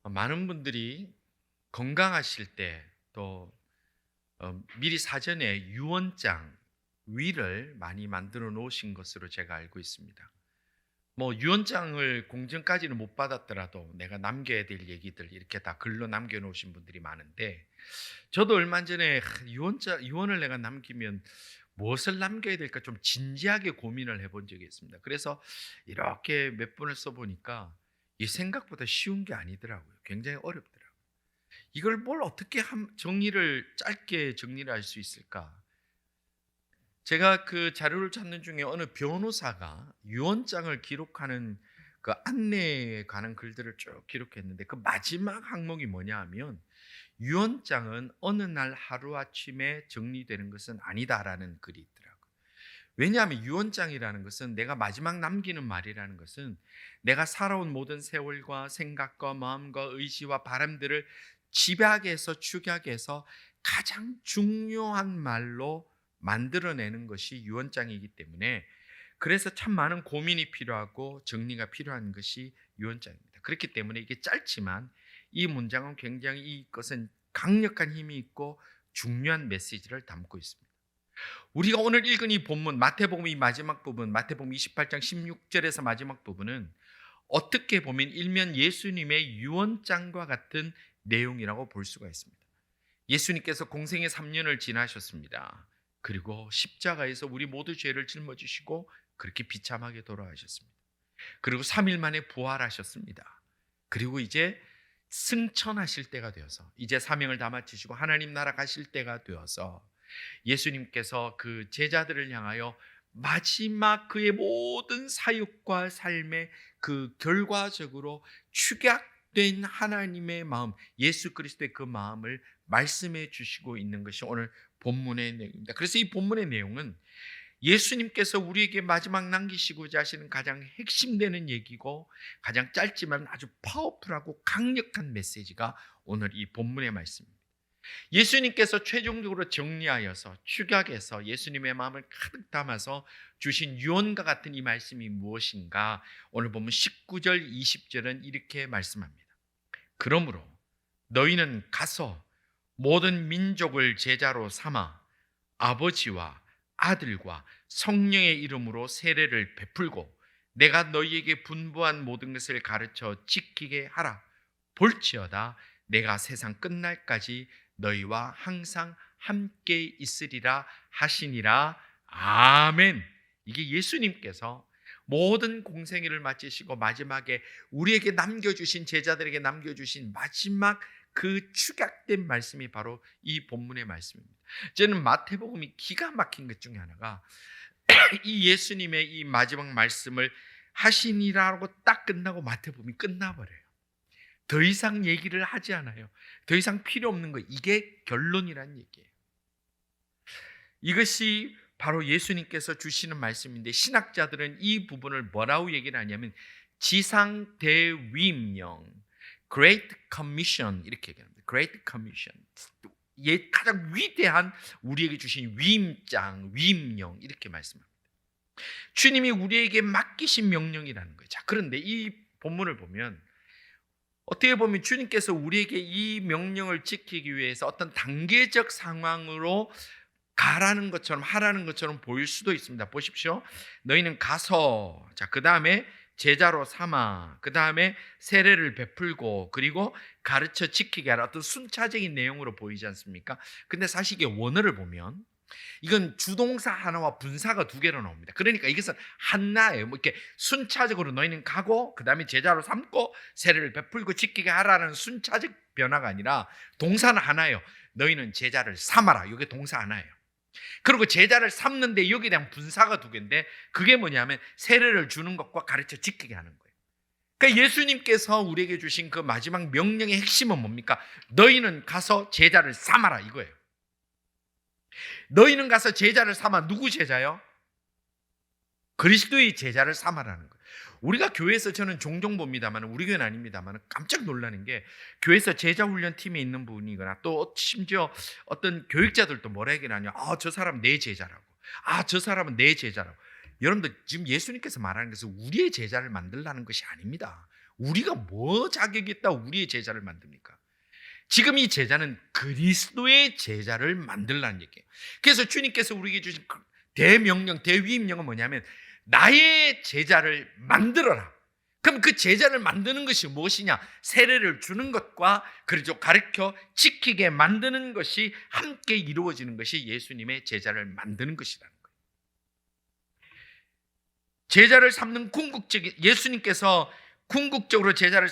많은 분들이 건강하실 때 또 미리 사전에 유언장 위를 많이 만들어 놓으신 것으로 제가 알고 있습니다. 뭐 유언장을 공증까지는 못 받았더라도 내가 남겨야 될 얘기들 이렇게 다 글로 남겨 놓으신 분들이 많은데, 저도 얼마 전에 유언을 내가 남기면 무엇을 남겨야 될까 좀 진지하게 고민을 해본 적이 있습니다. 그래서 이렇게 몇 번을 써보니까 이 생각보다 쉬운 게 아니더라고요. 굉장히 어렵더라고요. 이걸 뭘 어떻게 정리를 짧게 정리를 할 수 있을까? 제가 그 자료를 찾는 중에 어느 변호사가 유언장을 기록하는 그 안내에 관한 글들을 쭉 기록했는데, 그 마지막 항목이 뭐냐 하면 유언장은 어느 날 하루아침에 정리되는 것은 아니다라는 글이 있더라고요. 왜냐하면 유언장이라는 것은, 내가 마지막 남기는 말이라는 것은 내가 살아온 모든 세월과 생각과 마음과 의지와 바람들을 집약해서 축약해서 가장 중요한 말로 만들어내는 것이 유언장이기 때문에, 그래서 참 많은 고민이 필요하고 정리가 필요한 것이 유언장입니다. 그렇기 때문에 이게 짧지만 이 문장은 굉장히, 이것은 강력한 힘이 있고 중요한 메시지를 담고 있습니다. 우리가 오늘 읽은 이 본문 마태복음 이 마지막 부분, 마태복음 28장 16절에서 마지막 부분은 어떻게 보면 일면 예수님의 유언장과 같은 내용이라고 볼 수가 있습니다. 예수님께서 공생의 3년을 지나셨습니다. 그리고 십자가에서 우리 모두 죄를 짊어지시고 그렇게 비참하게 돌아가셨습니다. 그리고 3일 만에 부활하셨습니다. 그리고 이제 승천하실 때가 되어서, 이제 사명을 다 마치시고 하나님 나라 가실 때가 되어서 예수님께서 그 제자들을 향하여 마지막 그의 모든 사역과 삶의 그 결과적으로 축약된 하나님의 마음, 예수 그리스도의 그 마음을 말씀해 주시고 있는 것이 오늘 본문의 내용입니다. 그래서 이 본문의 내용은 예수님께서 우리에게 마지막 남기시고자 하시는 가장 핵심되는 얘기고, 가장 짧지만 아주 파워풀하고 강력한 메시지가 오늘 이 본문의 말씀입니다. 예수님께서 최종적으로 정리하여서 축약해서 예수님의 마음을 가득 담아서 주신 유언과 같은 이 말씀이 무엇인가? 오늘 보면 19절 20절은 이렇게 말씀합니다. 그러므로 너희는 가서 모든 민족을 제자로 삼아 아버지와 아들과 성령의 이름으로 세례를 베풀고 내가 너희에게 분부한 모든 것을 가르쳐 지키게 하라. 볼지어다 내가 세상 끝날까지 너희와 항상 함께 있으리라 하시니라. 아멘. 이게 예수님께서 모든 공생애를 마치시고 마지막에 우리에게 남겨주신, 제자들에게 남겨주신 마지막 그 축약된 말씀이 바로 이 본문의 말씀입니다. 저는 마태복음이 기가 막힌 것 중에 하나가 이 예수님의 이 마지막 말씀을 하시니라고 딱 끝나고 마태복음이 끝나버려요. 더 이상 얘기를 하지 않아요. 더 이상 필요 없는 거, 이게 결론이란 얘기예요. 이것이 바로 예수님께서 주시는 말씀인데, 신학자들은 이 부분을 뭐라고 얘기를 하냐면 지상대위임령, Great Commission 이렇게 얘기합니다. Great Commission, 가장 위대한 우리에게 주신 위임장, 위임령 이렇게 말씀합니다. 주님이 우리에게 맡기신 명령이라는 거예요. 자, 그런데 이 본문을 보면 어떻게 보면 주님께서 우리에게 이 명령을 지키기 위해서 어떤 단계적 상황으로 가라는 것처럼, 하라는 것처럼 보일 수도 있습니다. 보십시오. 너희는 가서, 자, 그 다음에 제자로 삼아, 그 다음에 세례를 베풀고, 그리고 가르쳐 지키게 하라. 어떤 순차적인 내용으로 보이지 않습니까? 근데 사실 이게 원어를 보면 이건 주동사 하나와 분사가 두 개로 나옵니다. 그러니까 이것은 하나예요. 뭐 이렇게 순차적으로 너희는 가고 그 다음에 제자로 삼고 세례를 베풀고 지키게 하라는 순차적 변화가 아니라 동사는 하나예요. 너희는 제자를 삼아라. 이게 동사 하나예요. 그리고 제자를 삼는데 여기에 대한 분사가 두 개인데, 그게 뭐냐면 세례를 주는 것과 가르쳐 지키게 하는 거예요. 그러니까 예수님께서 우리에게 주신 그 마지막 명령의 핵심은 뭡니까? 너희는 가서 제자를 삼아라 이거예요. 너희는 가서 제자를 삼아. 누구 제자요? 그리스도의 제자를 삼아라는 거예요. 우리가 교회에서, 저는 종종 봅니다만, 우리 교회는 아닙니다만 깜짝 놀라는 게, 교회에서 제자훈련팀에 있는 분이거나 또 심지어 어떤 교육자들도 뭐라 얘기를 하냐, 저 사람 내 제자라고, 저 사람은 내 제자라고. 여러분들 지금 예수님께서 말하는 것은 우리의 제자를 만들라는 것이 아닙니다. 우리가 뭐 자격이 있다 우리의 제자를 만듭니까? 지금 이 제자는 그리스도의 제자를 만들라는 얘기예요. 그래서 주님께서 우리에게 주신 대명령, 대위임령은 뭐냐면 나의 제자를 만들어라. 그럼 그 제자를 만드는 것이 무엇이냐? 세례를 주는 것과 그리고 가르쳐 지키게 만드는 것이 함께 이루어지는 것이 예수님의 제자를 만드는 것이라는 거예요. 제자를 삼는 궁극적인, 예수님께서 궁극적으로 제자를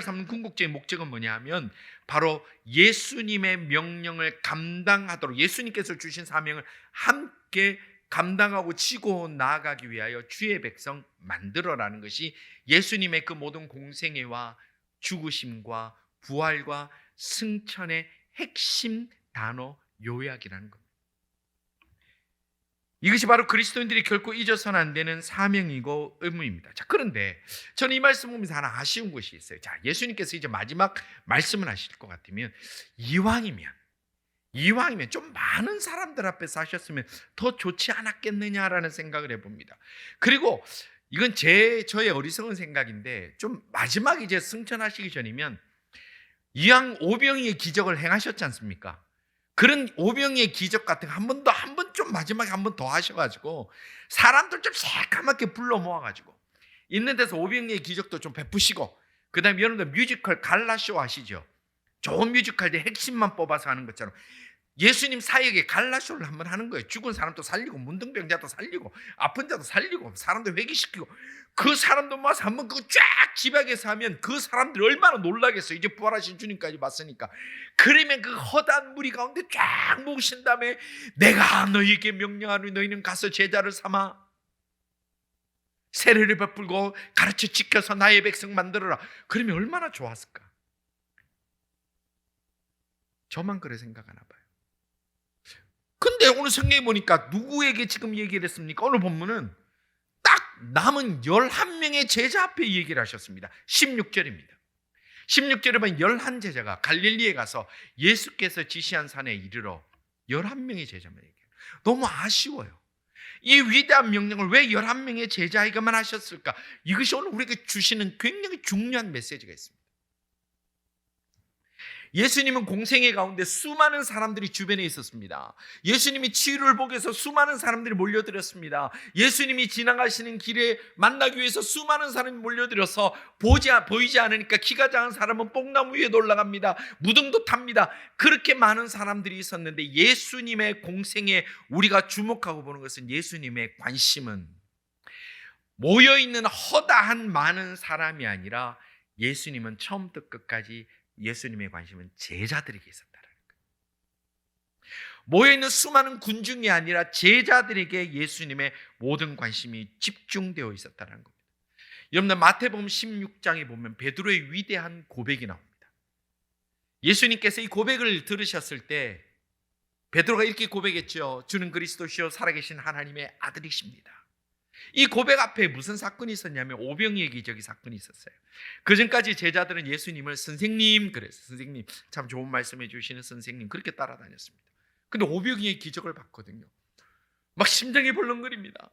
삼는 궁극적인 목적은 뭐냐면 바로 예수님의 명령을 감당하도록, 예수님께서 주신 사명을 함께 감당하고 치고 나아가기 위하여 주의 백성 만들어라는 것이 예수님의 그 모든 공생애와 죽으심과 부활과 승천의 핵심 단어 요약이라는 겁니다. 이것이 바로 그리스도인들이 결코 잊어서는 안 되는 사명이고 의무입니다. 자, 그런데 저는 이 말씀 보면서 하나 아쉬운 것이 있어요. 자, 예수님께서 이제 마지막 말씀을 하실 것 같으면 이왕이면 좀 많은 사람들 앞에서 하셨으면 더 좋지 않았겠느냐라는 생각을 해봅니다. 그리고 이건 저의 어리석은 생각인데, 좀 마지막 이제 승천하시기 전이면 이왕 오병이의 기적을 행하셨지 않습니까? 그런 오병이의 기적 같은 거 한 번 좀 마지막에 한 번 더 하셔가지고 사람들 좀 새까맣게 불러 모아가지고 있는 데서 오병이의 기적도 좀 베푸시고, 그 다음에 여러분들 뮤지컬 갈라쇼 아시죠? 좋은 뮤지컬 때 핵심만 뽑아서 하는 것처럼 예수님 사역에 갈라쇼를 한번 하는 거예요. 죽은 사람도 살리고 문둥병자도 살리고 아픈 자도 살리고 사람들 회개시키고, 그 사람들 모아서 한번 그거 쫙 집약해서 하면 그 사람들이 얼마나 놀라겠어요. 이제 부활하신 주님까지 봤으니까. 그러면 그 허다한 무리 가운데 쫙 모으신 다음에 내가 너희에게 명령하노니 너희는 가서 제자를 삼아 세례를 베풀고 가르쳐 지켜서 나의 백성 만들어라. 그러면 얼마나 좋았을까? 저만 그래 생각하나 봐요. 근데 오늘 성경에 보니까 누구에게 지금 얘기를 했습니까? 오늘 본문은 딱 남은 11명의 제자 앞에 얘기를 하셨습니다. 16절입니다. 16절에 보면 11제자가 갈릴리에 가서 예수께서 지시한 산에 이르러 11명의 제자만 얘기해요. 너무 아쉬워요. 이 위대한 명령을 왜 11명의 제자에게만 하셨을까? 이것이 오늘 우리에게 주시는 굉장히 중요한 메시지가 있습니다. 예수님은 공생애 가운데 수많은 사람들이 주변에 있었습니다. 예수님이 치유를 보기 위해서 수많은 사람들이 몰려들었습니다. 예수님이 지나가시는 길에 만나기 위해서 수많은 사람이 몰려들어서 보이지 않으니까 키가 작은 사람은 뽕나무 위에 올라갑니다. 무등도 탑니다. 그렇게 많은 사람들이 있었는데 예수님의 공생에 우리가 주목하고 보는 것은, 예수님의 관심은 모여있는 허다한 많은 사람이 아니라 예수님은 처음부터 끝까지 예수님의 관심은 제자들에게 있었다는 거예요. 모여있는 수많은 군중이 아니라 제자들에게 예수님의 모든 관심이 집중되어 있었다는 겁니다. 여러분들 마태복음 16장에 보면 베드로의 위대한 고백이 나옵니다. 예수님께서 이 고백을 들으셨을 때 베드로가 이렇게 고백했죠. 주는 그리스도시요 살아계신 하나님의 아들이십니다. 이 고백 앞에 무슨 사건이 있었냐면 오병이의 기적이 사건이 있었어요. 그 전까지 제자들은 예수님을 선생님 그랬어요. 선생님, 참 좋은 말씀해 주시는 선생님, 그렇게 따라다녔습니다. 근데 오병이의 기적을 봤거든요. 막 심장이 벌렁거립니다.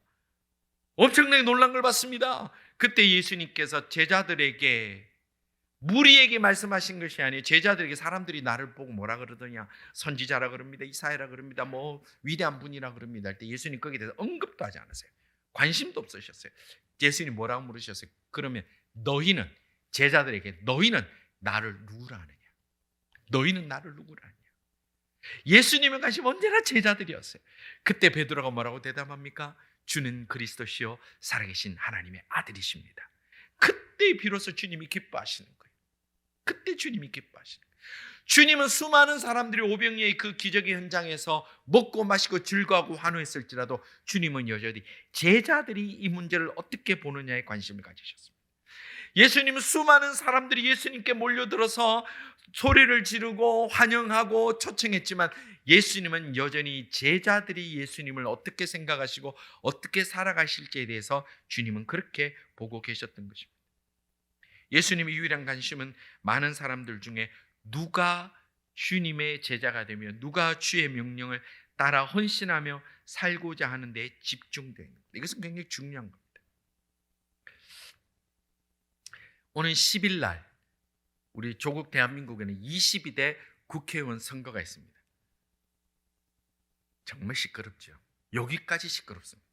엄청나게 놀란 걸 봤습니다. 그때 예수님께서 제자들에게, 무리에게 말씀하신 것이 아니에요. 제자들에게, 사람들이 나를 보고 뭐라 그러더냐, 선지자라 그럽니다, 이사야라 그럽니다, 뭐 위대한 분이라 그럽니다 할 때 예수님 거기에 대해서 언급도 하지 않으세요. 관심도 없으셨어요. 예수님이 뭐라고 물으셨어요? 그러면 너희는, 제자들에게 너희는 나를 누구라 하느냐? 너희는 나를 누구라 하느냐? 예수님의 관심 언제나 제자들이었어요. 그때 베드로가 뭐라고 대답합니까? 주는 그리스도시요 살아계신 하나님의 아들이십니다. 그때 비로소 주님이 기뻐하시는 거예요. 그때 주님이 기뻐하시는 거예요. 주님은 수많은 사람들이 오병이의 그 기적의 현장에서 먹고 마시고 즐거워하고 환호했을지라도 주님은 여전히 제자들이 이 문제를 어떻게 보느냐에 관심을 가지셨습니다. 예수님은 수많은 사람들이 예수님께 몰려들어서 소리를 지르고 환영하고 초청했지만 예수님은 여전히 제자들이 예수님을 어떻게 생각하시고 어떻게 살아가실지에 대해서 주님은 그렇게 보고 계셨던 것입니다. 예수님의 유일한 관심은 많은 사람들 중에 누가 주님의 제자가 되며 누가 주의 명령을 따라 헌신하며 살고자 하는 데 집중되어 있는 것. 이것은 굉장히 중요한 겁니다. 오는 10일 날 우리 조국 대한민국에는 22대 국회의원 선거가 있습니다. 정말 시끄럽죠. 여기까지 시끄럽습니다.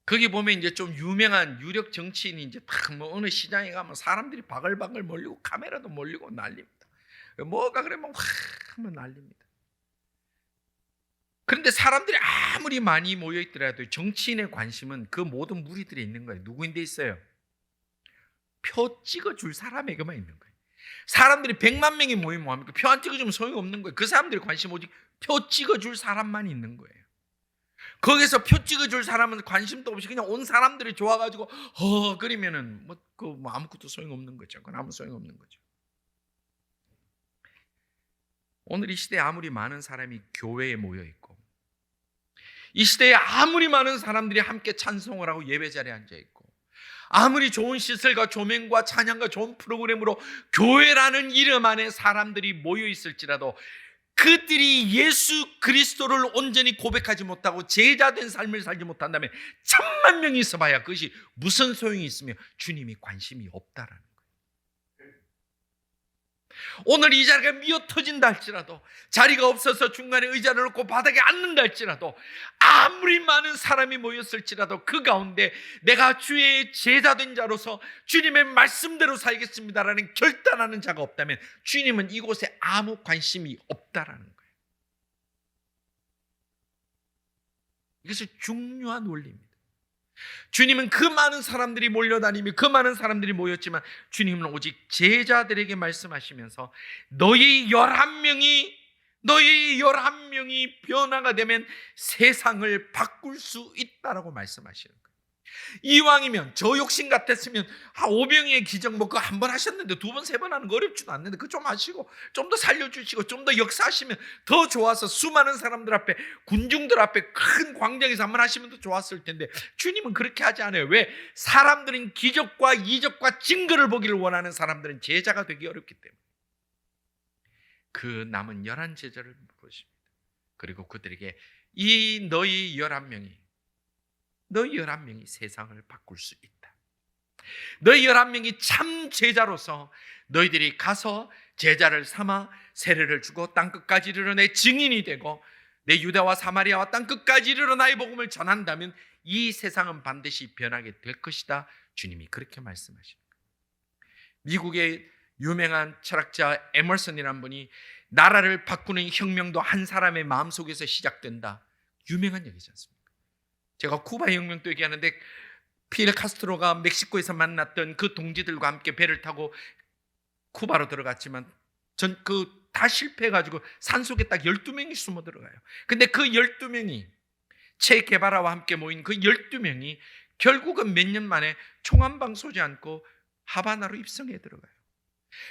거기 보면 이제 좀 유명한 유력 정치인이 이제 딱 뭐 어느 시장에 가면 사람들이 바글바글 몰리고 카메라도 몰리고 난립니다. 뭐가 그러면 확 하면 난립니다. 그런데 사람들이 아무리 많이 모여 있더라도 정치인의 관심은 그 모든 무리들이 있는 거예요. 누구인데 있어요? 표 찍어줄 사람에게만 있는 거예요. 사람들이 100만 명이 모이면 뭐합니까? 표 안 찍어주면 소용이 없는 거예요. 그 사람들의 관심 오직 표 찍어줄 사람만 있는 거예요. 거기서 표 찍어줄 사람은 관심도 없이 그냥 온 사람들이 좋아가지고 그러면은 뭐 아무것도 소용없는 거죠. 그건 아무 소용없는 거죠. 오늘 이 시대에 아무리 많은 사람이 교회에 모여 있고, 이 시대에 아무리 많은 사람들이 함께 찬송을 하고 예배 자리에 앉아 있고, 아무리 좋은 시설과 조명과 찬양과 좋은 프로그램으로 교회라는 이름 안에 사람들이 모여 있을지라도 그들이 예수 그리스도를 온전히 고백하지 못하고 제자된 삶을 살지 못한다면 1000만 명이 있어봐야 그것이 무슨 소용이 있으며 주님이 관심이 없다라는 거예요. 오늘 이 자리가 미어터진다 할지라도, 자리가 없어서 중간에 의자를 놓고 바닥에 앉는다 할지라도, 아무리 많은 사람이 모였을지라도 그 가운데 내가 주의 제자된 자로서 주님의 말씀대로 살겠습니다라는 결단하는 자가 없다면 주님은 이곳에 아무 관심이 없다라는 거예요. 이것은 중요한 원리입니다. 주님은 그 많은 사람들이 몰려다니며 그 많은 사람들이 모였지만 주님은 오직 제자들에게 말씀하시면서 너희 11명이 변화가 되면 세상을 바꿀 수 있다라고 말씀하시는 거예요. 이왕이면 저 욕심 같았으면 오병이의 기적 뭐 그거 한 번 하셨는데 2번, 3번 하는 거 어렵지도 않는데 그거 좀 하시고 좀 더 살려주시고 좀 더 역사하시면 더 좋아서 수많은 사람들 앞에, 군중들 앞에 큰 광장에서 한 번 하시면 더 좋았을 텐데 주님은 그렇게 하지 않아요. 왜? 사람들은 기적과 이적과 증거를 보기를 원하는 사람들은 제자가 되기 어렵기 때문에 그 남은 11제자를 부르십니다. 그리고 그들에게 너희 11명이 세상을 바꿀 수 있다. 너희 11명이 참 제자로서 너희들이 가서 제자를 삼아 세례를 주고 땅끝까지 이르러 내 증인이 되고 내 유다와 사마리아와 땅끝까지 이르러 나의 복음을 전한다면 이 세상은 반드시 변하게 될 것이다. 주님이 그렇게 말씀하십니다. 미국의 유명한 철학자 에머슨이라는 분이 나라를 바꾸는 혁명도 한 사람의 마음속에서 시작된다. 유명한 얘기지 않습니까? 제가 쿠바 혁명 때 얘기하는데 피델 카스트로가 멕시코에서 만났던 그 동지들과 함께 배를 타고 쿠바로 들어갔지만 다 실패해가지고 산속에 딱 12명이 숨어 들어가요. 근데 그 12명이 체 게바라와 함께 모인 그 12명이 결국은 몇 년 만에 총 한 방 쏘지 않고 하바나로 입성해 들어가요.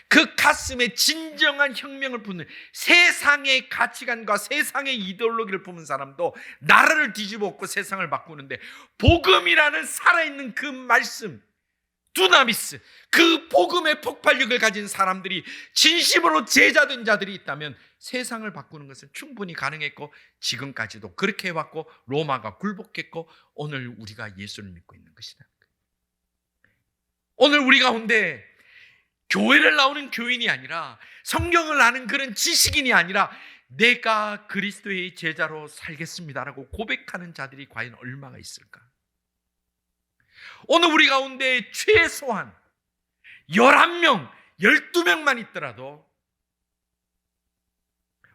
그 가슴에 진정한 혁명을 품는, 세상의 가치관과 세상의 이데올로기를 품은 사람도 나라를 뒤집어 엎고 세상을 바꾸는데 복음이라는 살아있는 그 말씀, 두나미스, 그 복음의 폭발력을 가진 사람들이 진심으로 제자된 자들이 있다면 세상을 바꾸는 것은 충분히 가능했고 지금까지도 그렇게 해왔고 로마가 굴복했고 오늘 우리가 예수를 믿고 있는 것이다. 오늘 우리 가운데 교회를 나오는 교인이 아니라 성경을 아는 그런 지식인이 아니라 내가 그리스도의 제자로 살겠습니다라고 고백하는 자들이 과연 얼마나 있을까? 오늘 우리 가운데 최소한 11명, 12명만 있더라도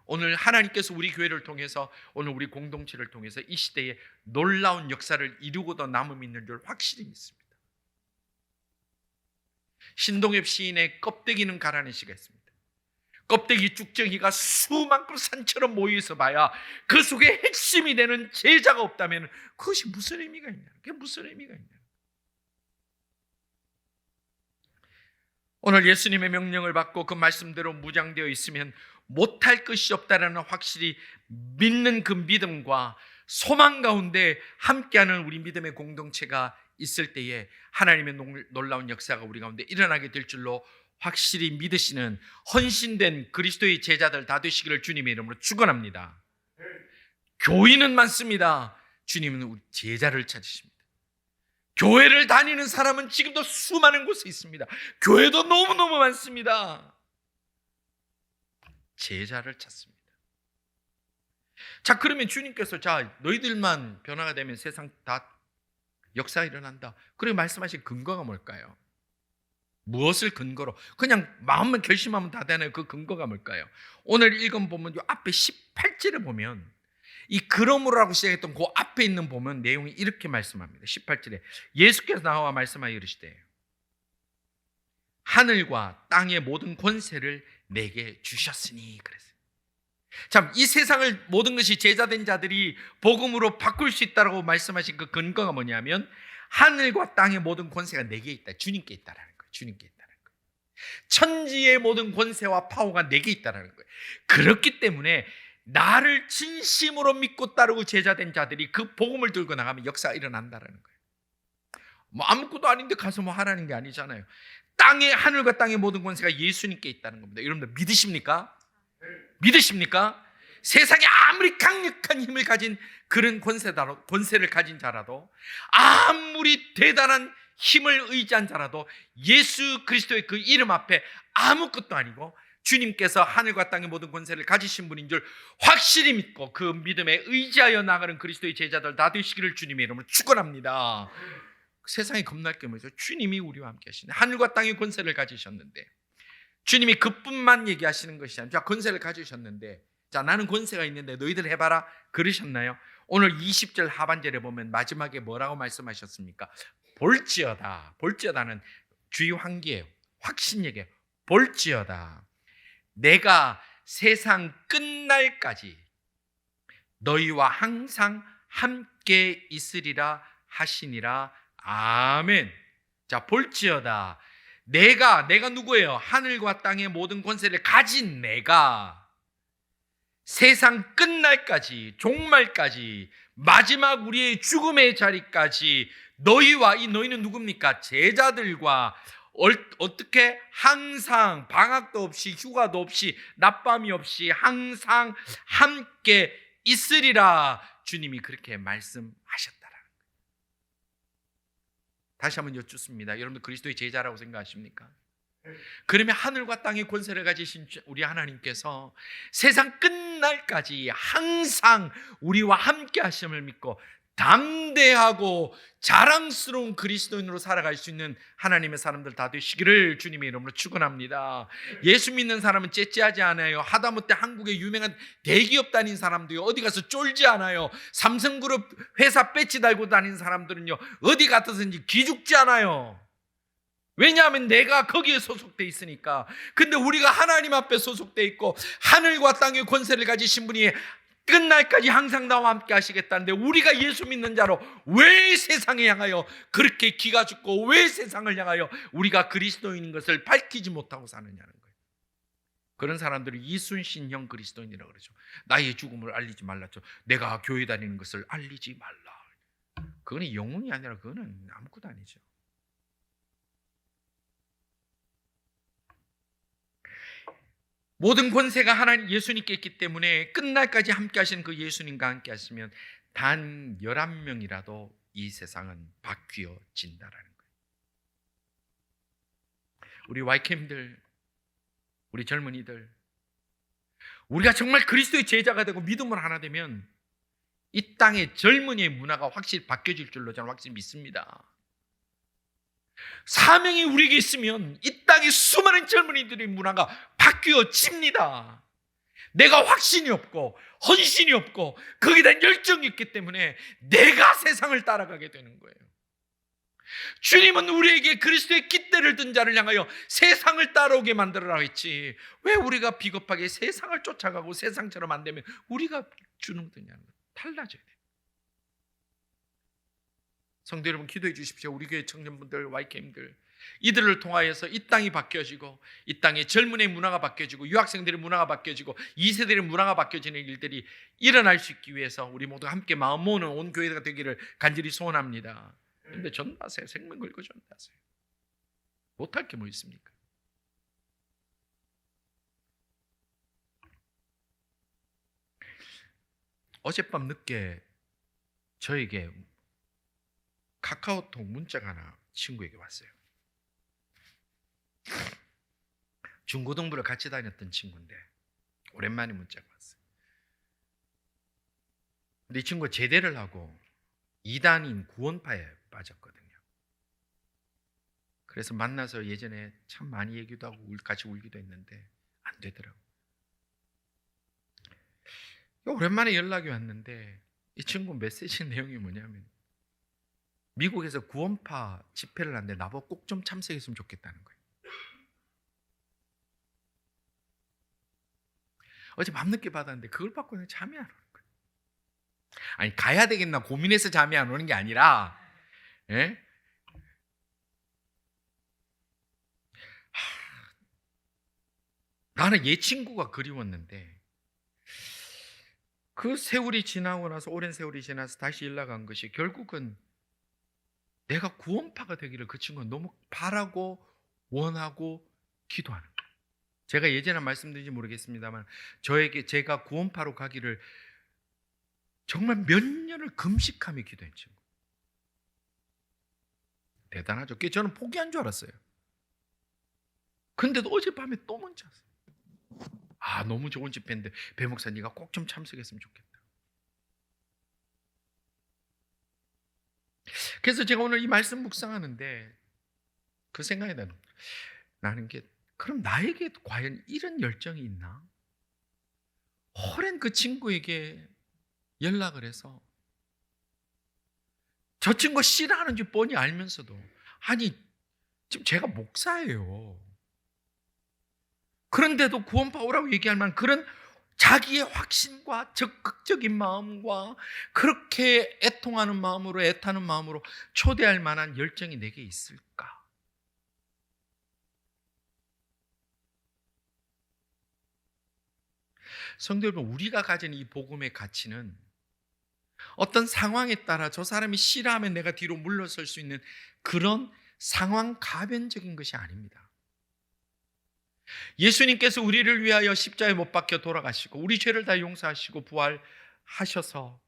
오늘 하나님께서 우리 교회를 통해서, 오늘 우리 공동체를 통해서 이 시대에 놀라운 역사를 이루고도 남음이 있는 줄 확실히 믿습니다. 신동엽 시인의 껍데기는 가라는 시가 있습니다. 껍데기 쭉정이가 수만큼 산처럼 모여서 봐야 그 속에 핵심이 되는 제자가 없다면 그것이 무슨 의미가 있냐? 그게 무슨 의미가 있냐? 오늘 예수님의 명령을 받고 그 말씀대로 무장되어 있으면 못할 것이 없다라는 확실히 믿는 그 믿음과 소망 가운데 함께하는 우리 믿음의 공동체가 있을 때에 하나님의 놀라운 역사가 우리 가운데 일어나게 될 줄로 확실히 믿으시는 헌신된 그리스도의 제자들 다 되시기를 주님의 이름으로 축원합니다. 교인은 많습니다. 주님은 우리 제자를 찾으십니다. 교회를 다니는 사람은 지금도 수많은 곳에 있습니다. 교회도 너무너무 많습니다. 제자를 찾습니다. 자, 그러면 주님께서 자, 너희들만 변화가 되면 세상 다 역사가 일어난다. 그렇게 말씀하신 근거가 뭘까요? 무엇을 근거로? 그냥 마음만 결심하면 다 되나요? 그 근거가 뭘까요? 오늘 읽은 보면 요 앞에 18절에 보면 이 그러므로라고 시작했던 그 앞에 있는 보면 내용이 이렇게 말씀합니다. 18절에 예수께서 나와 말씀하여 이르시되 하늘과 땅의 모든 권세를 내게 주셨으니 그랬어요. 참, 이 세상을 모든 것이 제자된 자들이 복음으로 바꿀 수 있다고 말씀하신 그 근거가 뭐냐면 하늘과 땅의 모든 권세가 내게 있다. 주님께 있다라는 거예요. 주님께 있다는 거예요. 천지의 모든 권세와 파워가 내게 있다라는 거예요. 그렇기 때문에 나를 진심으로 믿고 따르고 제자된 자들이 그 복음을 들고 나가면 역사가 일어난다라는 거예요. 뭐 아무것도 아닌데 가서 뭐 하라는 게 아니잖아요. 하늘과 땅의 모든 권세가 예수님께 있다는 겁니다. 여러분들 믿으십니까? 믿으십니까? 세상에 아무리 강력한 힘을 가진 그런 권세를 가진 자라도, 아무리 대단한 힘을 의지한 자라도 예수 그리스도의 그 이름 앞에 아무것도 아니고 주님께서 하늘과 땅의 모든 권세를 가지신 분인 줄 확실히 믿고 그 믿음에 의지하여 나가는 그리스도의 제자들 다 되시기를 주님의 이름으로 축원합니다. 세상에 겁날 게 뭐죠? 주님이 우리와 함께 하시네. 하늘과 땅의 권세를 가지셨는데, 주님이 그뿐만 얘기하시는 것이 아니라 자, 권세를 가지셨는데, 자, 나는 권세가 있는데 너희들 해봐라 그러셨나요? 오늘 20절 하반절에 보면 마지막에 뭐라고 말씀하셨습니까? 볼지어다. 볼지어다는 주의 환기예요. 확신 얘기예요. 볼지어다 내가 세상 끝날까지 너희와 항상 함께 있으리라 하시니라. 아멘. 자, 볼지어다 내가 누구예요? 하늘과 땅의 모든 권세를 가진 내가 세상 끝날까지, 종말까지, 마지막 우리의 죽음의 자리까지 너희와, 이 너희는 누굽니까? 제자들과 어떻게 항상 방학도 없이 휴가도 없이 낮밤이 없이 항상 함께 있으리라. 주님이 그렇게 말씀하셨다라는 거예요. 다시 한번 여쭙습니다. 여러분들 그리스도의 제자라고 생각하십니까? 그러면 하늘과 땅의 권세를 가지신 우리 하나님께서 세상 끝날까지 항상 우리와 함께 하심을 믿고 담대하고 자랑스러운 그리스도인으로 살아갈 수 있는 하나님의 사람들 다 되시기를 주님의 이름으로 축원합니다. 예수 믿는 사람은 째째하지 않아요. 하다못해 한국의 유명한 대기업 다닌 사람도요, 어디 가서 쫄지 않아요. 삼성그룹 회사 배지 달고 다니는 사람들은요, 어디 가서든지 기죽지 않아요. 왜냐하면 내가 거기에 소속돼 있으니까. 근데 우리가 하나님 앞에 소속돼 있고 하늘과 땅의 권세를 가지신 분이 끝날까지 항상 나와 함께 하시겠다는데, 우리가 예수 믿는 자로 왜 세상에 향하여 그렇게 기가 죽고 왜 세상을 향하여 우리가 그리스도인인 것을 밝히지 못하고 사느냐는 거예요. 그런 사람들이 이순신형 그리스도인이라고 그러죠. 나의 죽음을 알리지 말라죠. 내가 교회 다니는 것을 알리지 말라. 그거는 영혼이 아니라 그거는 아무것도 아니죠. 모든 권세가 하나님 예수님께 있기 때문에 끝날까지 함께 하시는 그 예수님과 함께 하시면 단 11명이라도 이 세상은 바뀌어진다라는 거예요. 우리 YCM들, 우리 젊은이들, 우리가 정말 그리스도의 제자가 되고 믿음을 하나 되면 이 땅의 젊은이의 문화가 확실히 바뀌어질 줄로 저는 확실히 믿습니다. 사명이 우리에게 있으면 이 땅의 수많은 젊은이들의 문화가 바뀌어집니다. 내가 확신이 없고 헌신이 없고 거기에 대한 열정이 있기 때문에 내가 세상을 따라가게 되는 거예요. 주님은 우리에게 그리스도의 깃대를 든 자를 향하여 세상을 따라오게 만들어라 했지, 왜 우리가 비겁하게 세상을 쫓아가고 세상처럼 안 되면 우리가 주눅드냐는 거예요. 달라져야 돼요. 성도 여러분, 기도해 주십시오. 우리 교회 청년분들, YKM들, 이들을 통하여서 이 땅이 바뀌어지고 이 땅의 젊은이의 문화가 바뀌어지고 유학생들의 문화가 바뀌어지고 2세들의 문화가 바뀌어지는 일들이 일어날 수 있기 위해서 우리 모두 함께 마음 모으는 온 교회가 되기를 간절히 소원합니다. 그런데 전도하세요. 생명 걸고 전도하세요. 못할 게 뭐 있습니까? 어젯밤 늦게 저에게 카카오톡 문자가 하나 친구에게 왔어요. 중고등부를 같이 다녔던 친구인데 오랜만에 문자가 왔어요. 근데 이 친구가 제대를 하고 이단인 구원파에 빠졌거든요. 그래서 만나서 예전에 참 많이 얘기도 하고 같이 울기도 했는데 안 되더라고요. 오랜만에 연락이 왔는데 이 친구 메시지 내용이 뭐냐면 미국에서 구원파 집회를 하는데 나보고 꼭 좀 참석했으면 좋겠다는 거예요. 어제 밤늦게 받았는데 그걸 받고 그냥 잠이 안 오는 거예요. 아니 가야 되겠나 고민해서 잠이 안 오는 게 아니라 예? 나는 얘 친구가 그리웠는데 그 세월이 지나고 나서 오랜 세월이 지나서 다시 연락한 것이 결국은 내가 구원파가 되기를 그 친구가 너무 바라고 원하고 기도하는 거예요. 제가 예전에 말씀드린지 모르겠습니다만 저에게 제가 구원파로 가기를 정말 몇 년을 금식하며 기도한 친구. 대단하죠. 저는 포기한 줄 알았어요. 근데도 어젯밤에 또 문자 왔어요. 아, 너무 좋은 집회인데 배 목사 네가 꼭 좀 참석했으면 좋겠다. 그래서 제가 오늘 이 말씀 묵상하는데 그 생각이 나는 게 그럼 나에게 과연 이런 열정이 있나? 오랜 그 친구에게 연락을 해서 저 친구 싫어하는 줄 뻔히 알면서도 아니 지금 제가 목사예요. 그런데도 구원파 오라고 얘기할 만한 그런 자기의 확신과 적극적인 마음과 그렇게 애통하는 마음으로 애타는 마음으로 초대할 만한 열정이 내게 있을까? 성도 여러분, 우리가 가진 이 복음의 가치는 어떤 상황에 따라 저 사람이 싫어하면 내가 뒤로 물러설 수 있는 그런 상황 가변적인 것이 아닙니다. 예수님께서 우리를 위하여 십자가에 못 박혀 돌아가시고 우리 죄를 다 용서하시고 부활하셔서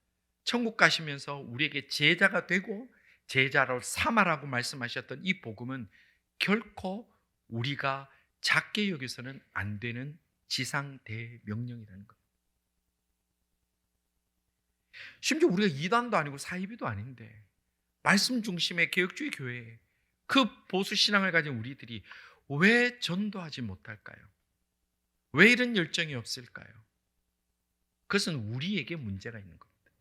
천국 가시면서 우리에게 제자가 되고 제자로 삼아라고 말씀하셨던 이 복음은 결코 우리가 작게 여기서는 안 되는 지상 대명령이라는 것. 심지어 우리가 이단도 아니고 사이비도 아닌데 말씀 중심의 개혁주의 교회에 그 보수 신앙을 가진 우리들이 왜 전도하지 못할까요? 왜 이런 열정이 없을까요? 그것은 우리에게 문제가 있는 겁니다.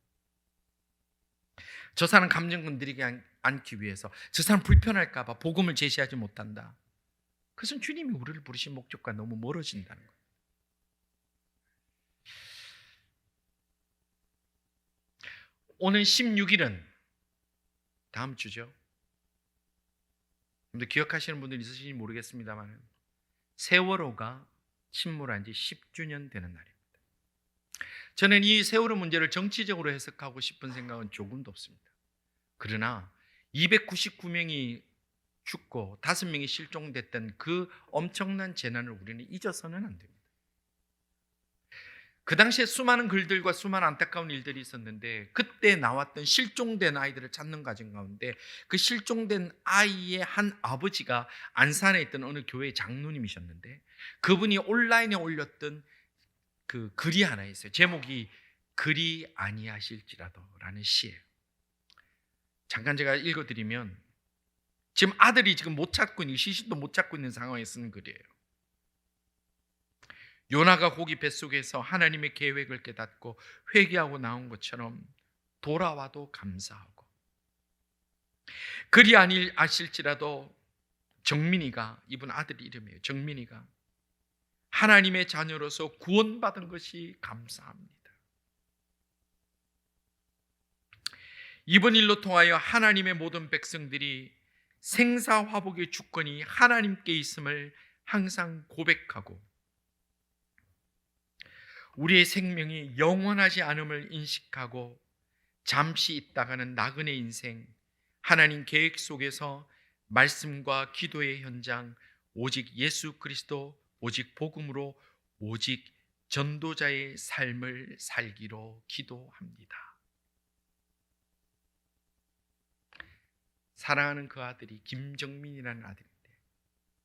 저 사람 감정 건드리지 않기 위해서 저 사람 불편할까 봐 복음을 제시하지 못한다. 그것은 주님이 우리를 부르신 목적과 너무 멀어진다는 거예요. 오늘 16일은 다음 주죠. 근데 기억하시는 분들 있으신지 모르겠습니다만 세월호가 침몰한 지 10주년 되는 날입니다. 저는 이 세월호 문제를 정치적으로 해석하고 싶은 생각은 조금도 없습니다. 그러나 299명이 죽고 5명이 실종됐던 그 엄청난 재난을 우리는 잊어서는 안 됩니다. 그 당시에 수많은 글들과 수많은 안타까운 일들이 있었는데 그때 나왔던 실종된 아이들을 찾는 과정 가운데 그 실종된 아이의 한 아버지가 안산에 있던 어느 교회 장로님이셨는데 그분이 온라인에 올렸던 그 글이 하나 있어요. 제목이 그리 아니하실지라도 라는 시예요. 잠깐 제가 읽어드리면 지금 아들이 지금 못 찾고 있는 시신도 못 찾고 있는 상황에 쓰는 글이에요. 요나가 고기 뱃속에서 하나님의 계획을 깨닫고 회개하고 나온 것처럼 돌아와도 감사하고 그리 아실지라도 정민이가 이분 아들 이름이에요. 정민이가 하나님의 자녀로서 구원받은 것이 감사합니다. 이번 일로 통하여 하나님의 모든 백성들이 생사화복의 주권이 하나님께 있음을 항상 고백하고 우리의 생명이 영원하지 않음을 인식하고 잠시 있다가는 나그네 인생, 하나님 계획 속에서 말씀과 기도의 현장, 오직 예수 그리스도, 오직 복음으로, 오직 전도자의 삶을 살기로 기도합니다. 사랑하는 그 아들이 김정민이라는 아들인데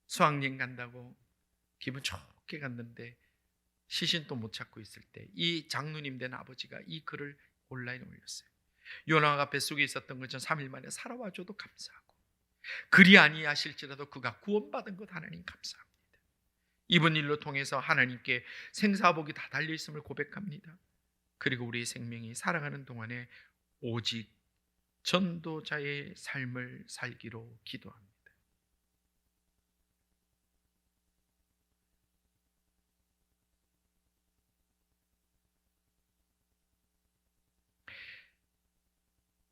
수학여행 간다고 기분 좋게 갔는데 시신도 못 찾고 있을 때 이 장로님 된 아버지가 이 글을 온라인에 올렸어요. 요나가 뱃속에 있었던 것은 3일 만에 살아와줘도 감사하고 그리 아니하실지라도 그가 구원받은 것 하나님 감사합니다. 이번 일로 통해서 하나님께 생사복이 다 달려있음을 고백합니다. 그리고 우리의 생명이 살아가는 동안에 오직 전도자의 삶을 살기로 기도합니다.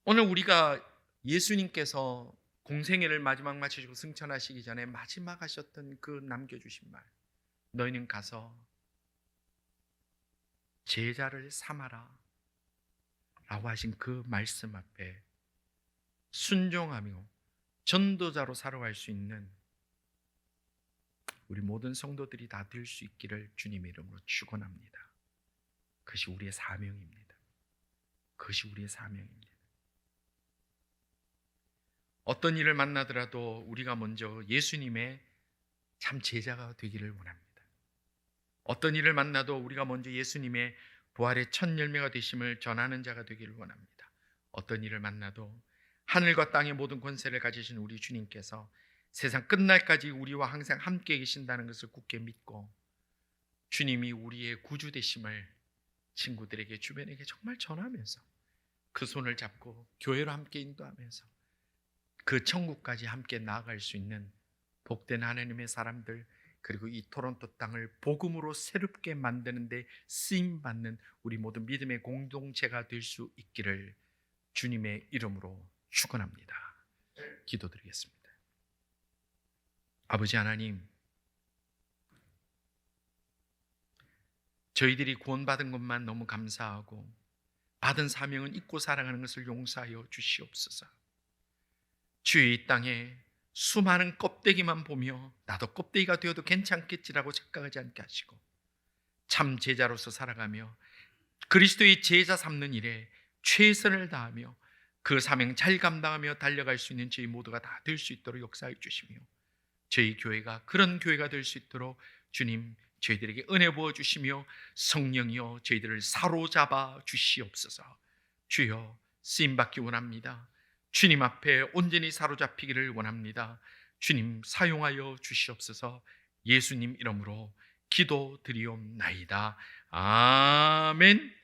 오늘 우리가 예수님께서 공생애를 마지막 마치시고 승천하시기 전에 마지막 하셨던 그 남겨주신 말, 너희는 가서 제자를 삼아라 라고 하신 그 말씀 앞에 순종하며 전도자로 살아갈 수 있는 우리 모든 성도들이 다 될 수 있기를 주님의 이름으로 축원합니다. 그것이 우리의 사명입니다. 그것이 우리의 사명입니다. 어떤 일을 만나더라도 우리가 먼저 예수님의 참 제자가 되기를 원합니다. 어떤 일을 만나도 우리가 먼저 예수님의 부활의 첫 열매가 되심을 전하는 자가 되기를 원합니다. 어떤 일을 만나도 하늘과 땅의 모든 권세를 가지신 우리 주님께서 세상 끝날까지 우리와 항상 함께 계신다는 것을 굳게 믿고 주님이 우리의 구주 되심을 친구들에게 주변에게 정말 전하면서 그 손을 잡고 교회로 함께 인도하면서 그 천국까지 함께 나아갈 수 있는 복된 하나님의 사람들, 그리고 이 토론토 땅을 복음으로 새롭게 만드는 데 쓰임받는 우리 모든 믿음의 공동체가 될 수 있기를 주님의 이름으로 축원합니다. 기도드리겠습니다. 아버지 하나님, 저희들이 구원받은 것만 너무 감사하고 받은 사명은 잊고 살아가는 것을 용서하여 주시옵소서. 주의 이 땅에 수많은 껍데기만 보며 나도 껍데기가 되어도 괜찮겠지라고 착각하지 않게 하시고 참 제자로서 살아가며 그리스도의 제자 삼는 일에 최선을 다하며 그 사명 잘 감당하며 달려갈 수 있는 저희 모두가 다 될 수 있도록 역사해 주시며 저희 교회가 그런 교회가 될 수 있도록 주님 저희들에게 은혜 부어 주시며 성령이여 저희들을 사로잡아 주시옵소서. 주여 쓰임받기 원합니다. 주님 앞에 온전히 사로잡히기를 원합니다. 주님 사용하여 주시옵소서. 예수님 이름으로 기도드리옵나이다. 아멘.